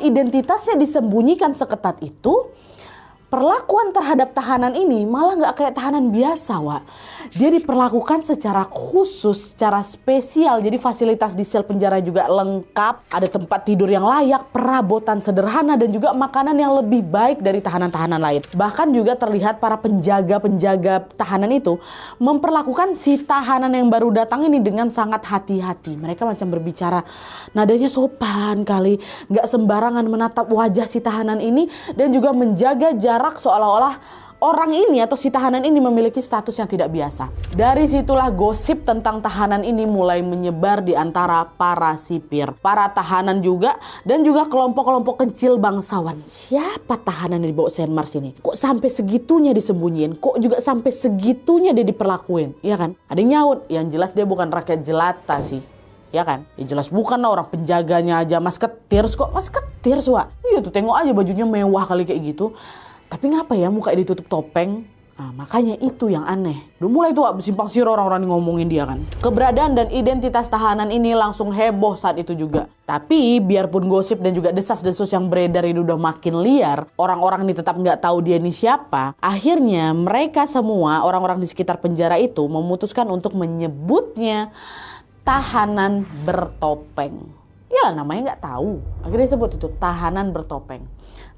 identitasnya disembunyikan seketat itu, perlakuan terhadap tahanan ini malah nggak kayak tahanan biasa, Wak. Dia diperlakukan secara khusus, secara spesial. Jadi fasilitas di sel penjara juga lengkap. Ada tempat tidur yang layak, perabotan sederhana, dan juga makanan yang lebih baik dari tahanan-tahanan lain. Bahkan juga terlihat para penjaga-penjaga tahanan itu memperlakukan si tahanan yang baru datang ini dengan sangat hati-hati. Mereka macam berbicara, nadanya sopan kali, nggak sembarangan menatap wajah si tahanan ini, dan juga menjaga jarak seolah-olah orang ini atau si tahanan ini memiliki status yang tidak biasa. Dari situlah gosip tentang tahanan ini mulai menyebar di antara para sipir, para tahanan juga, dan juga kelompok-kelompok kecil bangsawan. Siapa tahanan yang dibawa Saint Mars ini? Kok sampai segitunya disembunyiin? Kok juga sampai segitunya dia diperlakuin? Iya kan? Ada yang nyaut, yang jelas dia bukan rakyat jelata sih. Ya kan? Ya jelas bukan lah, orang penjaganya aja masketeers kok. Masketeers, Wak. Iya tuh, tengok aja bajunya mewah kali kayak gitu. Tapi ngapa ya mukanya ditutup topeng? Nah, makanya itu yang aneh. Udah mulai tuh simpang siur orang-orang ngomongin dia kan. Keberadaan dan identitas tahanan ini langsung heboh saat itu juga. Tapi biarpun gosip dan juga desas-desus yang beredar itu udah makin liar, orang-orang ini tetap nggak tahu dia ini siapa. Akhirnya mereka semua, orang-orang di sekitar penjara itu memutuskan untuk menyebutnya tahanan bertopeng. Yalah, namanya nggak tahu. Akhirnya disebut itu tahanan bertopeng.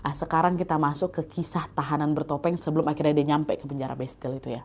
Sekarang kita masuk ke kisah tahanan bertopeng sebelum akhirnya dia nyampe ke penjara Bastille itu ya.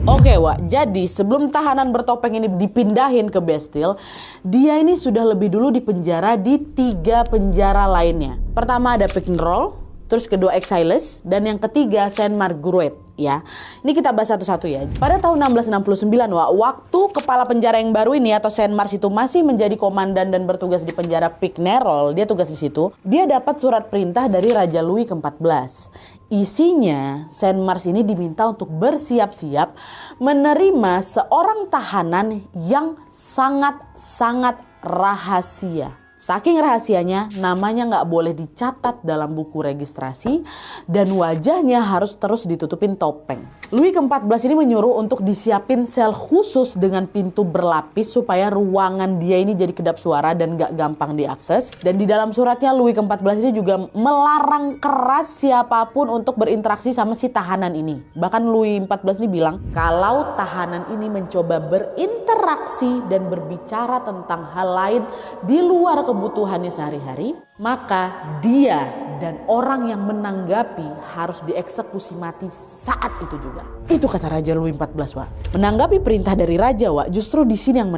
Oke, Wak, jadi sebelum tahanan bertopeng ini dipindahin ke Bastille, dia ini sudah lebih dulu dipenjara di 3 penjara lainnya. Pertama ada Pignerol, terus kedua Aix-les, dan yang ketiga Saint Marguerite. Ya, ini kita bahas satu-satu ya. Pada tahun 1669, Wak, waktu kepala penjara yang baru ini atau Saint Mars itu masih menjadi komandan dan bertugas di penjara Pignerol, dia tugas di situ. Dia dapat surat perintah dari Raja Louis ke-14. Isinya, Saint Mars ini diminta untuk bersiap-siap menerima seorang tahanan yang sangat-sangat rahasia. Saking rahasianya, namanya nggak boleh dicatat dalam buku registrasi dan wajahnya harus terus ditutupin topeng. Louis ke-14 ini menyuruh untuk disiapin sel khusus dengan pintu berlapis supaya ruangan dia ini jadi kedap suara dan nggak gampang diakses. Dan di dalam suratnya Louis ke-14 ini juga melarang keras siapapun untuk berinteraksi sama si tahanan ini. Bahkan Louis ke-14 ini bilang kalau tahanan ini mencoba berinteraksi dan berbicara tentang hal lain di luar kebutuhannya sehari-hari, maka dia dan orang yang menanggapi harus dieksekusi mati saat itu juga. Itu kata Raja Louis XIV, Wak. Menanggapi perintah dari Raja, Wak, justru di sini yang